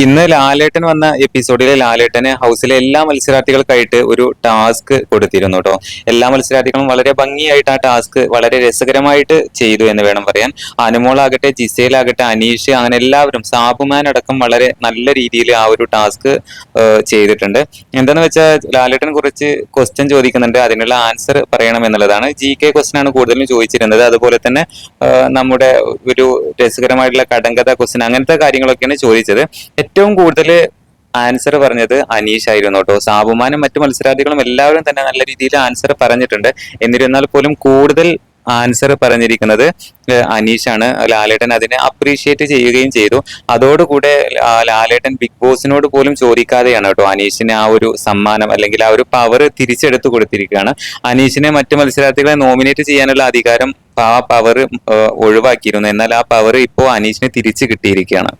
ഇന്ന് ലാലേട്ടൻ വന്ന എപ്പിസോഡിൽ ലാലേട്ടന് ഹൗസിലെ എല്ലാ മത്സരാർത്ഥികൾക്കായിട്ട് ഒരു ടാസ്ക് കൊടുത്തിരുന്നു കേട്ടോ. എല്ലാ മത്സരാർത്ഥികളും വളരെ ഭംഗിയായിട്ട് ആ ടാസ്ക് വളരെ രസകരമായിട്ട് ചെയ്തു എന്ന് വേണം പറയാൻ. അനുമോളാകട്ടെ, ജിസേലാകട്ടെ, അനീഷ്, അങ്ങനെ എല്ലാവരും, സാബുമാൻ അടക്കം വളരെ നല്ല രീതിയിൽ ആ ഒരു ടാസ്ക് ചെയ്തിട്ടുണ്ട്. എന്താന്ന് വെച്ചാൽ ലാലേട്ടൻ കുറച്ച് ക്വസ്റ്റ്യൻ ചോദിക്കുന്നുണ്ട്, അതിനുള്ള ആൻസർ പറയണം എന്നുള്ളതാണ്. GK ക്വസ്റ്റ്യൻ ആണ് കൂടുതലും ചോദിച്ചിരുന്നത്. അതുപോലെ തന്നെ നമ്മുടെ ഒരു രസകരമായിട്ടുള്ള കടങ്കഥ ക്വസ്റ്റ്യൻ, അങ്ങനത്തെ കാര്യങ്ങളൊക്കെയാണ് ചോദിച്ചത്. ഏറ്റവും കൂടുതൽ ആൻസർ പറഞ്ഞത് അനീഷ് ആയിരുന്നു കേട്ടോ. സാബുമാനും മറ്റു മത്സരാർത്ഥികളും എല്ലാവരും തന്നെ നല്ല രീതിയിൽ ആൻസർ പറഞ്ഞിട്ടുണ്ട്. എന്നിരുന്നാൽ പോലും കൂടുതൽ ആൻസർ പറഞ്ഞിരിക്കുന്നത് അനീഷാണ്. ലാലേട്ടൻ അതിനെ അപ്രീഷിയേറ്റ് ചെയ്യുകയും ചെയ്തു. അതോടുകൂടെ ലാലേട്ടൻ ബിഗ് ബോസിനോട് പോലും ചോദിക്കാതെയാണ് കേട്ടോ അനീഷിന് ആ ഒരു സമ്മാനം അല്ലെങ്കിൽ ആ ഒരു പവർ തിരിച്ചെടുത്തു കൊടുത്തിരിക്കുകയാണ്. അനീഷിനെ മറ്റു മത്സരാർത്ഥികളെ നോമിനേറ്റ് ചെയ്യാനുള്ള അധികാരം ആ പവർ ഒഴിവാക്കിയിരുന്നു. എന്നാൽ ആ പവർ ഇപ്പോൾ അനീഷിന് തിരിച്ചു കിട്ടിയിരിക്കുകയാണ്.